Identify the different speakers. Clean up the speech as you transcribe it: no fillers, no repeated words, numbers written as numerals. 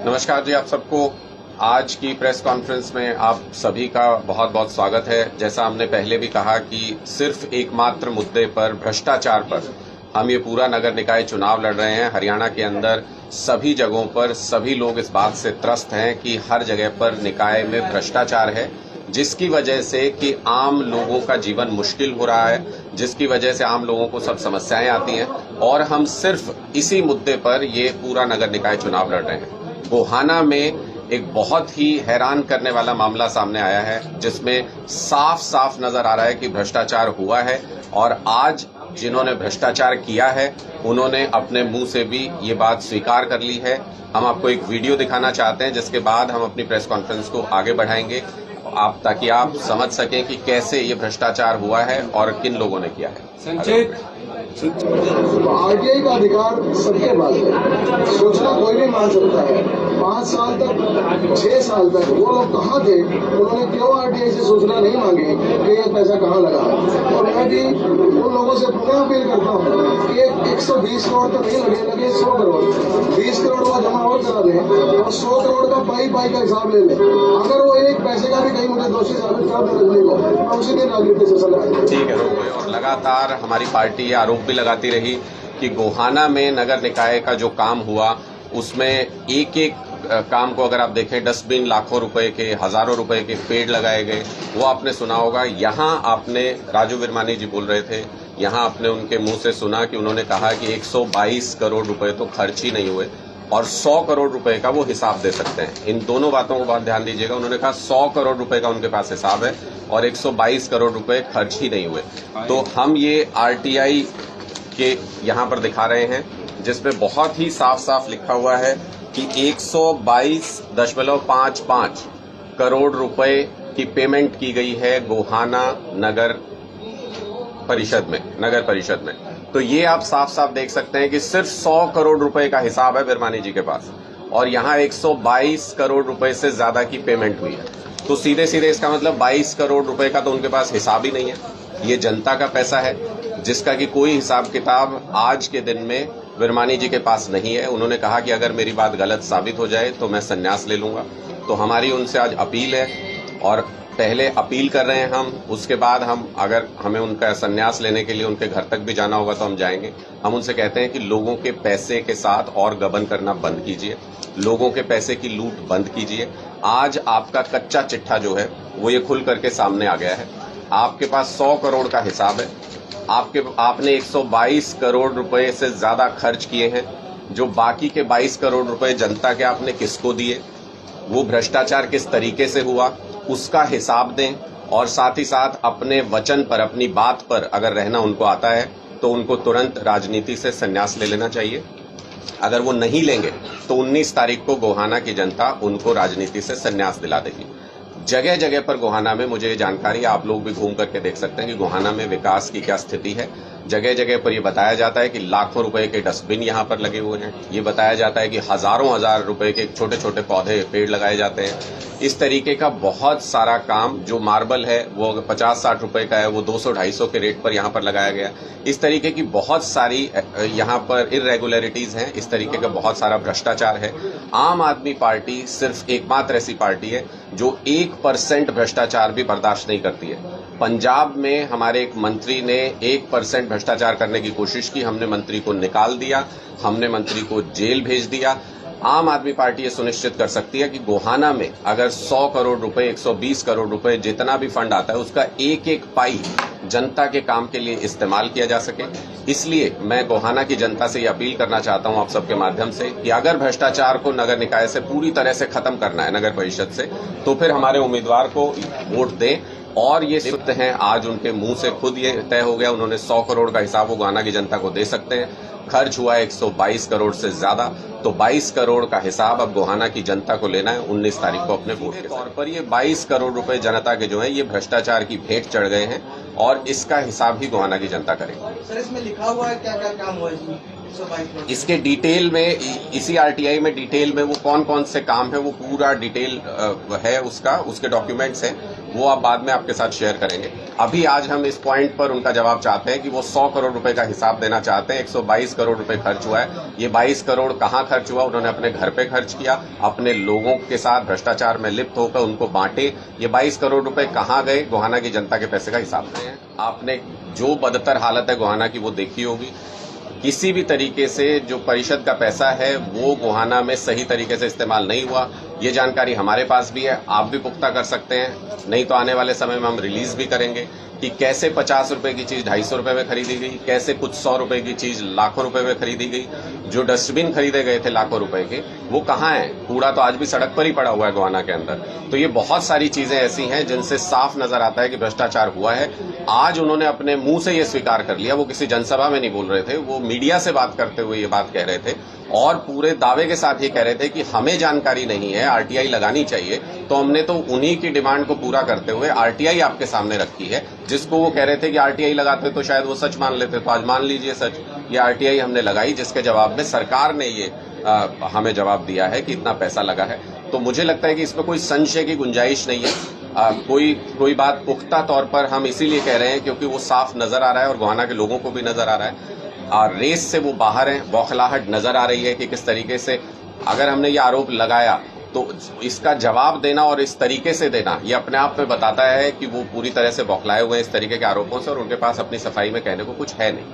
Speaker 1: नमस्कार जी, आप सबको आज की प्रेस कॉन्फ्रेंस में आप सभी का बहुत बहुत स्वागत है। जैसा हमने पहले भी कहा कि सिर्फ एकमात्र मुद्दे पर, भ्रष्टाचार पर हम ये पूरा नगर निकाय चुनाव लड़ रहे हैं। हरियाणा के अंदर सभी जगहों पर सभी लोग इस बात से त्रस्त हैं कि हर जगह पर निकाय में भ्रष्टाचार है, जिसकी वजह से कि आम लोगों का जीवन मुश्किल हो रहा है, जिसकी वजह से आम लोगों को सब समस्याएं आती हैं। और हम सिर्फ इसी मुद्दे पर ये पूरा नगर निकाय चुनाव लड़ रहे हैं। गोहाना में एक बहुत ही हैरान करने वाला मामला सामने आया है, जिसमें साफ साफ नजर आ रहा है कि भ्रष्टाचार हुआ है। और आज जिन्होंने भ्रष्टाचार किया है उन्होंने अपने मुंह से भी ये बात स्वीकार कर ली है। हम आपको एक वीडियो दिखाना चाहते हैं, जिसके बाद हम अपनी प्रेस कॉन्फ्रेंस को आगे बढ़ाएंगे ताकि आप समझ सकें कि कैसे ये भ्रष्टाचार हुआ है और किन लोगों ने किया है।
Speaker 2: आरटीआई का अधिकार सबके पास है, सूचना कोई भी मान सकता है। 5 साल तक 6 साल तक वो लोग कहाँ थे, उन्होंने क्यों आरटीआई से सूचना नहीं मांगी कि ये पैसा कहाँ लगा। और मैं भी उन लोगों से पुनः अपील करता हूँ कि 120 करोड़ तो नहीं लगे 100 करोड़, 20 करोड़ वो जमा और करा दें और 100 करोड़ का पाई का हिसाब ले लें। अगर वो एक पैसे का भी कहीं मुझे दोषी साबित कर दे रजनी को, मैं उसी दिन राजनीति से सलाह।
Speaker 1: ठीक है, रोक। और लगातार हमारी पार्टी आरोप भी लगाती रही कि गोहाना में नगर निकाय का जो काम हुआ उसमें एक एक काम को अगर आप देखें, डस्टबिन लाखों रुपए के, हजारों रुपए के पेड़ लगाए गए। वो आपने सुना होगा। यहाँ आपने राजू विरमानी जी बोल रहे थे, यहाँ आपने उनके मुंह से सुना कि उन्होंने कहा कि 122 करोड़ रुपए तो खर्च ही नहीं हुए और 100 करोड़ रुपए का वो हिसाब दे सकते हैं। इन दोनों बातों को बहुत ध्यान दीजिएगा। उन्होंने कहा 100 करोड़ रुपए का उनके पास हिसाब है और 122 करोड़ रुपए खर्च ही नहीं हुए। तो हम ये आरटीआई के यहाँ पर दिखा रहे हैं, जिसमें बहुत ही साफ साफ लिखा हुआ है कि 122.55 करोड़ रुपए की पेमेंट की गई है गोहाना नगर परिषद में। तो ये आप साफ साफ देख सकते हैं कि सिर्फ 100 करोड़ रुपए का हिसाब है विरमानी जी के पास और यहाँ 122 करोड़ रुपए से ज्यादा की पेमेंट हुई है। तो सीधे सीधे इसका मतलब 22 करोड़ रुपए का तो उनके पास हिसाब ही नहीं है। ये जनता का पैसा है, जिसका कि कोई हिसाब किताब आज के दिन में विरमानी जी के पास नहीं है। उन्होंने कहा कि अगर मेरी बात गलत साबित हो जाए तो मैं संन्यास ले लूंगा। तो हमारी उनसे आज अपील है और पहले अपील कर रहे हैं हम, उसके बाद हम अगर हमें उनका संन्यास लेने के लिए उनके घर तक भी जाना होगा तो हम जाएंगे। हम उनसे कहते हैं कि लोगों के पैसे के साथ और गबन करना बंद कीजिए, लोगों के पैसे की लूट बंद कीजिए। आज आपका कच्चा चिट्ठा जो है वो ये खुल करके सामने आ गया है। आपके पास 100 करोड़ का हिसाब है, आपने 122 करोड़ रुपए से ज्यादा खर्च किए हैं। जो बाकी के 22 करोड़ रुपए जनता के आपने किसको दिए, वो भ्रष्टाचार किस तरीके से हुआ, उसका हिसाब दें। और साथ ही साथ अपने वचन पर, अपनी बात पर अगर रहना उनको आता है तो उनको तुरंत राजनीति से संन्यास ले लेना चाहिए। अगर वो नहीं लेंगे तो 19 तारीख को गोहाना की जनता उनको राजनीति से संन्यास दिला देगी। जगह जगह पर गोहाना में, मुझे ये जानकारी, आप लोग भी घूम करके देख सकते हैं कि गोहाना में विकास की क्या स्थिति है। जगह जगह पर ये बताया जाता है कि लाखों रुपए के डस्टबिन यहाँ पर लगे हुए हैं। ये बताया जाता है कि हजारों हजार रुपए के छोटे छोटे पौधे, पेड़ लगाए जाते हैं। इस तरीके का बहुत सारा काम, जो मार्बल है वो 50-60 रुपए का है, वो 200-250 के रेट पर यहाँ पर लगाया गया। इस तरीके की बहुत सारी यहाँ पर इरेगुलरिटीज हैं। इस तरीके का बहुत सारा भ्रष्टाचार है। आम आदमी पार्टी सिर्फ एकमात्र ऐसी पार्टी है जो 1% भ्रष्टाचार भी बर्दाश्त नहीं करती है। पंजाब में हमारे एक मंत्री ने 1% भ्रष्टाचार करने की कोशिश की, हमने मंत्री को निकाल दिया, हमने मंत्री को जेल भेज दिया। आम आदमी पार्टी ये सुनिश्चित कर सकती है कि गोहाना में अगर 100 करोड़ रुपए, 120 करोड़ रुपए, जितना भी फंड आता है उसका एक एक पाई जनता के काम के लिए इस्तेमाल किया जा सके। इसलिए मैं गोहाना की जनता से ये अपील करना चाहता हूं आप सबके माध्यम से कि अगर भ्रष्टाचार को नगर निकाय से पूरी तरह से खत्म करना है, नगर परिषद से, तो फिर हमारे उम्मीदवार को वोट दें। और ये सिद्ध हैं, आज उनके मुंह से खुद ये तय हो गया। उन्होंने 100 करोड़ का हिसाब वो गोहाना की जनता को दे सकते हैं। खर्च हुआ है 122 करोड़ से ज्यादा, तो 22 करोड़ का हिसाब अब गोहाना की जनता को लेना है 19 तारीख को अपने वोट के तौर पर। ये 22 करोड़ रुपए जनता के जो है ये भ्रष्टाचार की भेंट चढ़ गए हैं और इसका हिसाब ही गोहाना की जनता करेगी।
Speaker 3: सर, इसमें लिखा हुआ है क्या क्या काम हुआ है इसमें?
Speaker 1: इसके डिटेल में, इसी आरटीआई में डिटेल में वो कौन कौन से काम है वो पूरा डिटेल है उसका, उसके डॉक्यूमेंट्स हैं, वो आप बाद में आपके साथ शेयर करेंगे। अभी आज हम इस पॉइंट पर उनका जवाब चाहते हैं कि वो 100 करोड़ रुपए का हिसाब देना चाहते हैं। 122 करोड़ रुपए खर्च हुआ है। ये 22 करोड़ कहां खर्च हुआ? उन्होंने अपने घर पे खर्च किया, अपने लोगों के साथ भ्रष्टाचार में लिप्त होकर उनको बांटे। ये 22 करोड़ रुपए कहां गए? गोहाना की जनता के पैसे का हिसाब दें। आपने जो बदतर हालत है गोहाना की वो देखी होगी। किसी भी तरीके से जो परिषद का पैसा है वो गोहाना में सही तरीके से इस्तेमाल नहीं हुआ। ये जानकारी हमारे पास भी है, आप भी पुख्ता कर सकते हैं, नहीं तो आने वाले समय में हम रिलीज भी करेंगे कि कैसे 50 रुपए की चीज 250 रुपए में खरीदी गई, कैसे कुछ 100 रुपए की चीज लाखों रुपए में खरीदी गई। जो डस्टबिन खरीदे गए थे लाखों रुपए के, वो कहाँ है? कूड़ा तो आज भी सड़क पर ही पड़ा हुआ है गोहाना के अंदर। तो ये बहुत सारी चीजें ऐसी हैं जिनसे साफ नजर आता है कि भ्रष्टाचार हुआ है। आज उन्होंने अपने मुंह से ये स्वीकार कर लिया, वो किसी जनसभा में नहीं बोल रहे थे, वो मीडिया से बात करते हुए ये बात कह रहे थे और पूरे दावे के साथ ये कह रहे थे कि हमें जानकारी नहीं है, आरटीआई लगानी चाहिए। तो हमने तो उन्हीं की डिमांड को पूरा करते हुए आरटीआई आपके सामने रखी है, जिसको वो कह रहे थे कि आरटीआई लगाते तो शायद वो सच मान लेते। तो आज मान लीजिए सच, ये आरटीआई हमने लगाई, जिसके जवाब में सरकार ने ये हमें जवाब दिया है कि इतना पैसा लगा है। तो मुझे लगता है कि इसमें कोई संशय की गुंजाइश नहीं है। कोई बात पुख्ता तौर पर हम इसीलिए कह रहे हैं क्योंकि वो साफ नजर आ रहा है और गोहाना के लोगों को भी नजर आ रहा है। और रेस से वो बाहर हैं, बौखलाहट नजर आ रही है कि किस तरीके से अगर हमने ये आरोप लगाया तो इसका जवाब देना और इस तरीके से देना, ये अपने आप में बताता है कि वो पूरी तरह से बौखलाए हुए हैं इस तरीके के आरोपों से और उनके पास अपनी सफाई में कहने को कुछ है नहीं।